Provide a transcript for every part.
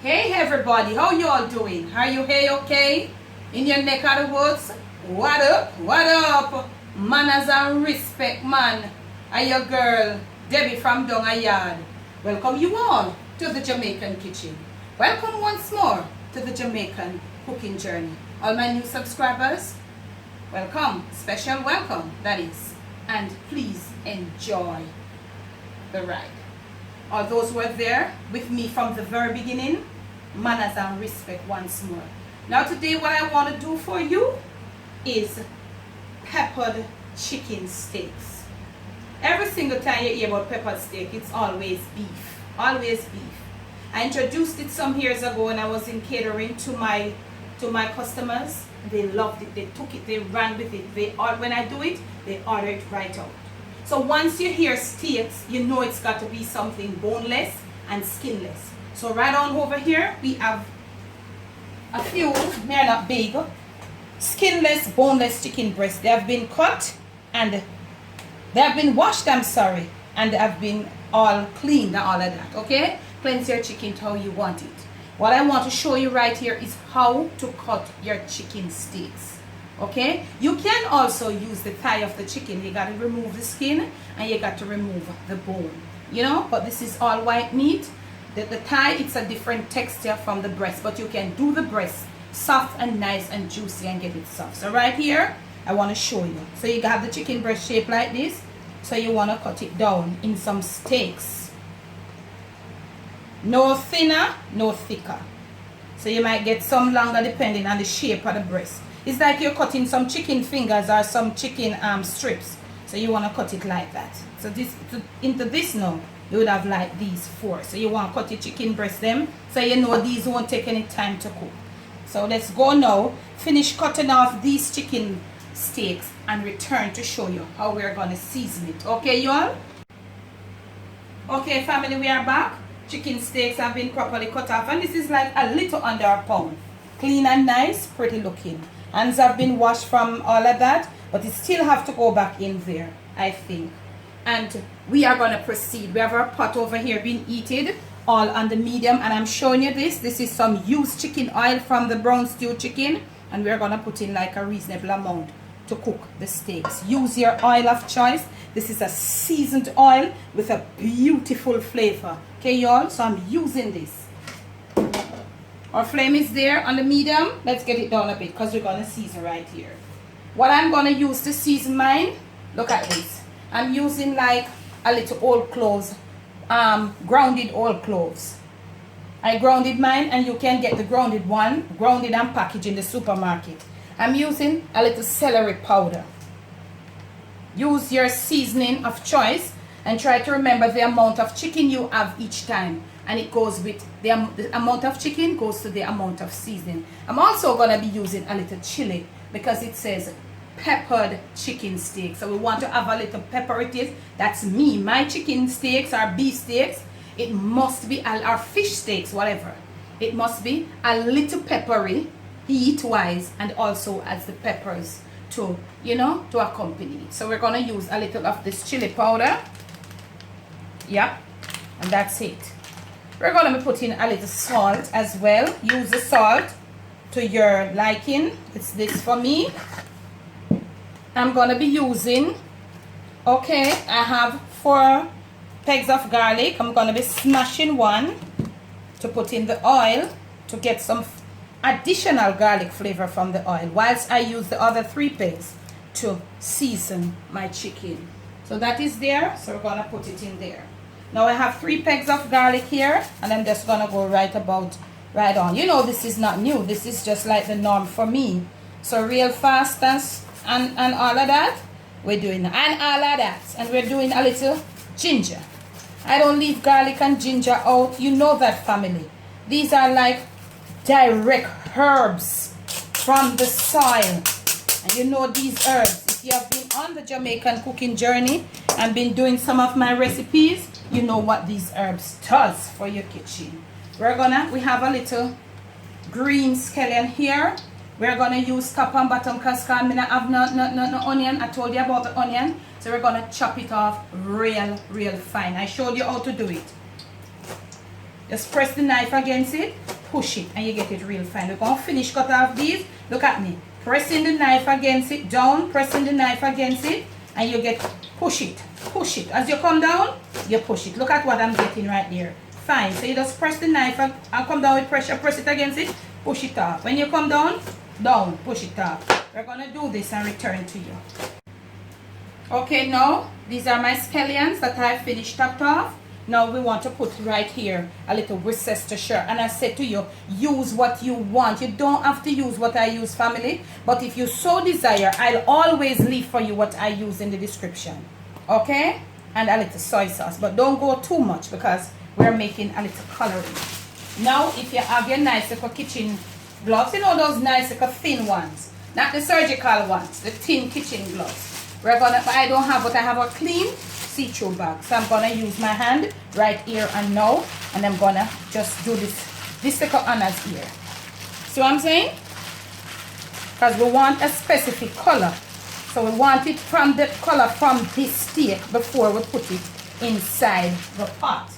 Hey everybody, how you all doing? Are you hey okay? In your neck of the woods? What up? What up? Manners and respect, man. And your girl, Debbie from Down a Yard. Welcome you all to the Jamaican kitchen. Welcome once more to the Jamaican cooking journey. All my new subscribers, welcome. Special welcome, that is. And please enjoy the ride. All those who are there with me from the very beginning, manners and respect once more. Now today what I want to do for you is peppered chicken steaks. Every single time you hear about peppered steak, it's always beef. Always beef. I introduced it some years ago when I was in catering to my customers. They loved it. They took it. They ran with it. When I do it, they order it right out. So once you hear steaks, you know it's got to be something boneless and skinless. So right on over here, we have a few, they're not big, skinless, boneless chicken breasts. They have been cut and they have been washed, I'm sorry, and they have been all cleaned and all of that, okay? Cleanse your chicken to how you want it. What I want to show you right here is how to cut your chicken steaks, okay? You can also use the thigh of the chicken. You got to remove the skin and you got to remove the bone, you know? But this is all white meat. The thigh, it's a different texture from the breast, but you can do the breast soft and nice and juicy and get it soft. So right here, I want to show you. So you have the chicken breast shape like this. So you want to cut it down in some steaks. No thinner, no thicker. So you might get some longer depending on the shape of the breast. It's like you're cutting some chicken fingers or some chicken strips. So you want to cut it like that. So into this now, you would have like these four. So you want to cut your chicken breast them, so you know these won't take any time to cook. So let's go now, finish cutting off these chicken steaks and return to show you how we're going to season it. Okay, you all? Okay, family, we are back. Chicken steaks have been properly cut off, and this is like a little under a pound. Clean and nice, pretty looking. Hands have been washed from all of that, but it still have to go back in there, I think. And we are going to proceed. We have our pot over here being heated, all on the medium, and I'm showing you this. This is some used chicken oil from the brown stew chicken, and we're going to put in like a reasonable amount to cook the steaks. Use your oil of choice. This is a seasoned oil with a beautiful flavor. Okay, y'all? So I'm using this. Our flame is there on the medium. Let's get it down a bit because we're going to season right here. What I'm going to use to season mine, look at this. I'm using like a little old cloves, grounded old cloves. I grounded mine, and you can get the grounded one, grounded and packaged in the supermarket. I'm using a little celery powder. Use your seasoning of choice and try to remember the amount of chicken you have each time. And it goes with the amount of chicken goes to the amount of seasoning. I'm also going to be using a little chili because it says peppered chicken steak. So we want to have a little pepper it is. That's me. My chicken steaks are beef steaks. It must be, our fish steaks, whatever. It must be a little peppery, heat-wise, and also as the peppers to, you know, to accompany it. So we're going to use a little of this chili powder. Yep. And that's it. We're going to be putting a little salt as well. Use the salt to your liking. It's this for me. I'm going to be using, okay, I have 4 pegs of garlic. I'm going to be smashing one to put in the oil to get some additional garlic flavor from the oil, whilst I use the other 3 pegs to season my chicken. So that is there, so we're going to put it in there. Now I have 3 pegs of garlic here, and I'm just going to go right on. You know, this is not new. This is just like the norm for me. So real fast and all of that, we're doing, and all of that, and we're doing a little ginger. I don't leave garlic and ginger out. You know that, family. These are like direct herbs from the soil, and you know these herbs. If you have been on the Jamaican cooking journey and been doing some of my recipes, you know what these herbs does for your kitchen. We have a little green scallion here. We're going to use top and bottom because I have no onion. I told you about the onion. So we're going to chop it off real fine. I showed you how to do it. Just press the knife against it push it and you get it real fine. We're going to finish cut off these. Look at me. Pressing the knife against it, down, pressing the knife against it, and you get, push it. As you come down, you push it. Look at what I'm getting right there. Fine. So you just press the knife and come down with pressure, press it against it, push it off. When you come down, push it off. We're going to do this and return to you. Okay, now, these are my scallions that I finished topped off. Now we want to put right here a little Worcestershire. And I said to you, use what you want. You don't have to use what I use, family. But if you so desire, I'll always leave for you what I use in the description. Okay? And a little soy sauce. But don't go too much because we're making a little coloring. Now, if you have your nice little kitchen gloves, you know those nice little thin ones. Not the surgical ones, the thin kitchen gloves. We're gonna, but I don't have, but I have a clean see-through bag. So I'm gonna use my hand right here and now, and I'm gonna just do this little honors here. See what I'm saying? Because we want a specific color. So we want it from the color from this steak before we put it inside the pot.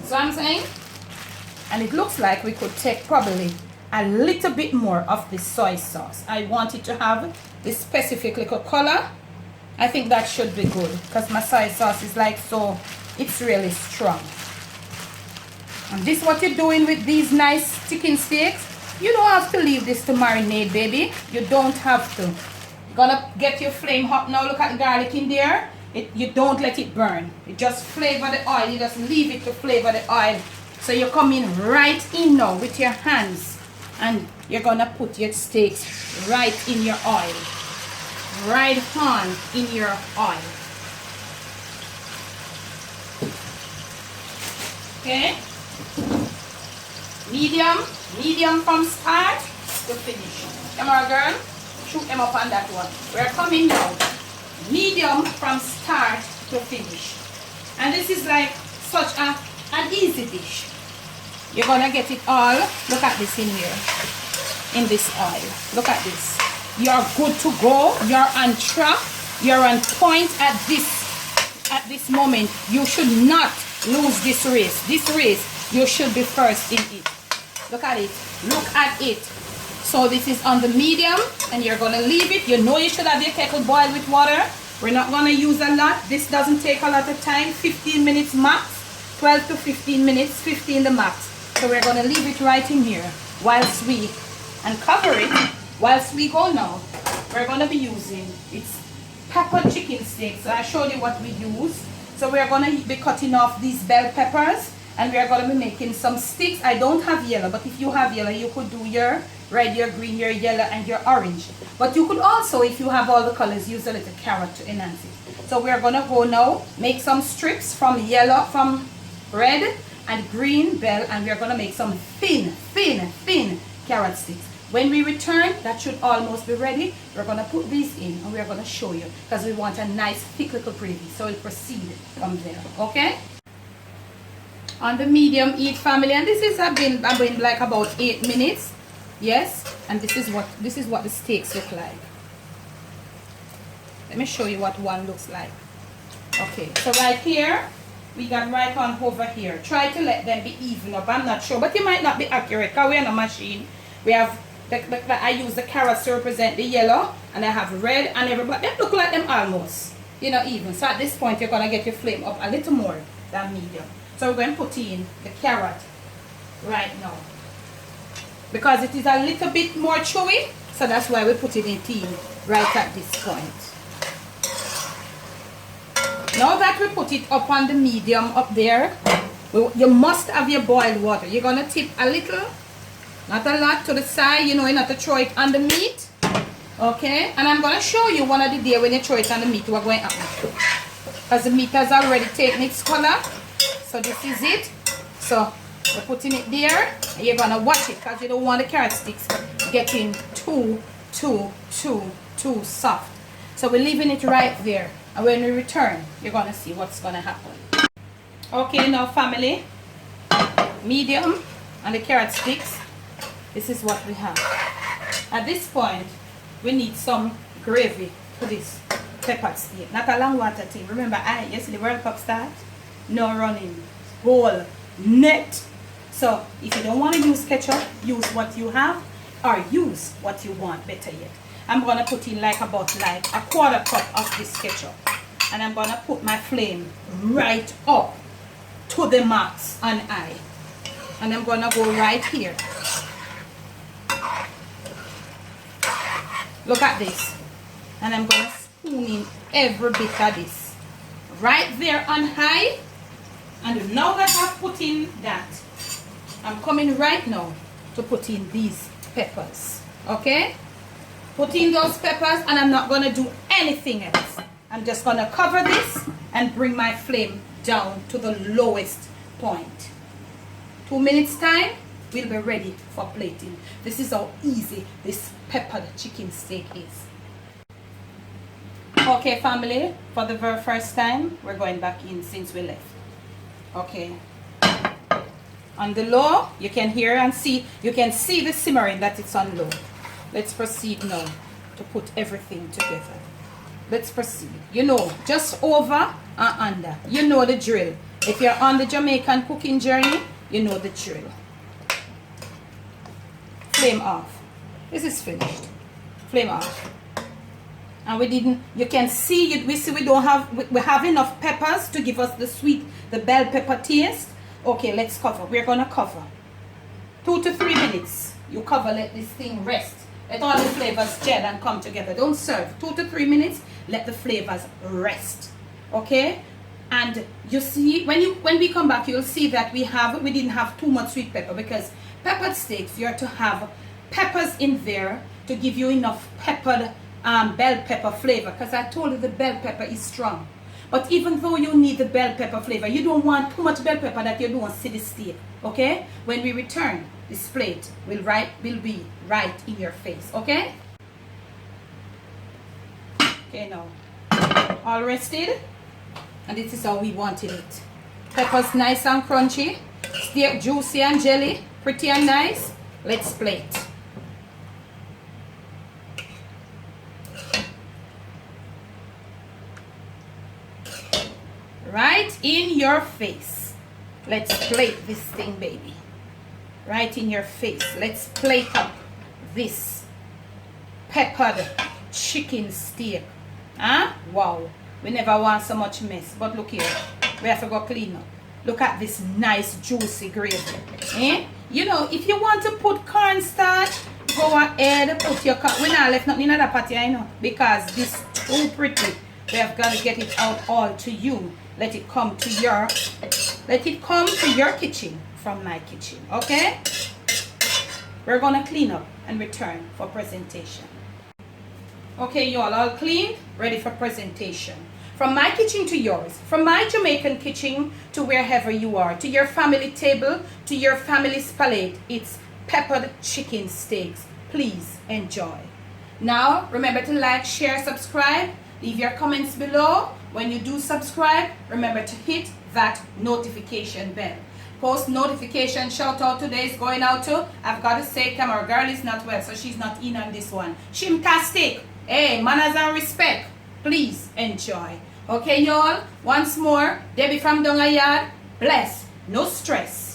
See what I'm saying? And it looks like we could take probably a little bit more of the soy sauce. I want it to have this specific little color. I think that should be good because my soy sauce is like so, it's really strong. And this is what you're doing with these nice chicken steaks. You don't have to leave this to marinate, baby. You don't have to. You're gonna get your flame hot now. Look at the garlic in there. You don't let it burn. You just flavor the oil. You just leave it to flavor the oil. So you come in right in now with your hands and you're gonna put your steaks right in your oil. Right on in your oil. Okay? Medium from start to finish. Come on, girl. Shoot them up on that one. We're coming now. Medium from start to finish. And this is like such an easy dish. You're gonna get it all. Look at this in here. In this oil. Look at this. You're good to go. You're on track. You're on point at this moment. You should not lose this race. This race, you should be first in it. Look at it. Look at it. So this is on the medium and you're going to leave it. You know you should have your kettle boiled with water. We're not going to use a lot. This doesn't take a lot of time. 15 minutes max. 12 to 15 minutes. 15 the max. So we're going to leave it right in here whilst we, and cover it whilst we go now. We're going to be using, it's pepper chicken steak. So I showed you what we use. So we're going to be cutting off these bell peppers. And we are going to be making some sticks. I don't have yellow, but if you have yellow, you could do your red, your green, your yellow, and your orange. But you could also, if you have all the colors, use a little carrot to enhance it. So we are going to go now, make some strips from yellow, from red, and green bell, and we are going to make some thin carrot sticks. When we return, that should almost be ready. We're going to put these in, and we are going to show you, because we want a nice thick little gravy. So we'll proceed from there, okay? On the medium heat, family, and this is I've been like about 8 minutes. Yes, and this is what the steaks look like. Let me show you what one looks like. Okay, so right here we got right on over here. Try to let them be even up. I'm not sure, but you might not be accurate because we're on a machine. We have I use the carrots to represent the yellow, and I have red and everybody. They look like them almost, you know, even. So at this point you're gonna get your flame up a little more than medium. So we're going to put in the carrot right now. Because it is a little bit more chewy, so that's why we're putting it in right at this point. Now that we put it up on the medium up there, you must have your boiled water. You're going to tip a little, not a lot, to the side, you know, not to throw it on the meat. Okay? And I'm going to show you one of the day when you throw it on the meat, what's going to happen. Because the meat has already taken its color. So this is it. So we're putting it there, and you're gonna watch it because you don't want the carrot sticks getting too soft. So we're leaving it right there, and when we return, you're gonna see what's gonna happen. Okay, now family, medium and the carrot sticks. This is what we have. At this point, we need some gravy for this pepper steak. Not a long water thing. Remember, you see the World Cup start. No running, whole, net. So if you don't want to use ketchup, use what you have, or use what you want, better yet. I'm going to put in about a quarter cup of this ketchup. And I'm going to put my flame right up to the max on high. And I'm going to go right here. Look at this. And I'm going to spoon in every bit of this. Right there on high. And now that I've put in that, I'm coming right now to put in these peppers. Okay? Put in those peppers, and I'm not going to do anything else. I'm just going to cover this and bring my flame down to the lowest point. 2 minutes time, we'll be ready for plating. This is how easy this peppered chicken steak is. Okay, family, for the very first time, we're going back in since we left. Okay. On the low, you can hear and see, you can see the simmering that it's on low. Let's proceed now to put everything together. Let's proceed. You know, just over and under. You know the drill. If you're on the Jamaican cooking journey, you know the drill. Flame off. This is finished. Flame off. And we didn't, you can see, we have enough peppers to give us the sweet, the bell pepper taste. Okay, let's cover. We're going to cover. 2 to 3 minutes. You cover, let this thing rest. Let all the flavors gel and come together. Don't serve. 2 to 3 minutes. Let the flavors rest. Okay? And you see, when we come back, you'll see that we didn't have too much sweet pepper, because peppered steaks, you have to have peppers in there to give you enough peppered bell pepper flavor. Because I told you the bell pepper is strong. But even though you need the bell pepper flavor, you don't want too much bell pepper that you don't see the steak. Okay? When we return, this plate will be right in your face. Okay? Okay, now. All rested. And this is how we wanted it. Peppers nice and crunchy. Steak juicy and jelly. Pretty and nice. Let's plate. Right in your face. Let's plate this thing, baby. Right in your face. Let's plate up this peppered chicken steak. Huh? Wow. We never want so much mess. But look here. We have to go clean up. Look at this nice juicy gravy. Eh? You know, if you want to put cornstarch, go ahead, put your corn. We not left nothing in that patty, I know. Because this too pretty. We have got to get it out all to you. Let it come to your kitchen from my kitchen. Okay? We're gonna clean up and return for presentation. Okay, you all clean, ready for presentation. From my kitchen to yours, from my Jamaican kitchen to wherever you are, to your family table, to your family's palate, it's peppered chicken steaks. Please enjoy. Now, remember to like, share, subscribe. Leave your comments below. When you do subscribe, remember to hit that notification bell. Post notification shout out today is going out to, I've got to say, camera girl is not well, so she's not in on this one. Shimtastic. Hey, manners and respect. Please enjoy. Okay, y'all. Once more, Debbie from Donga Yard. Bless. No stress.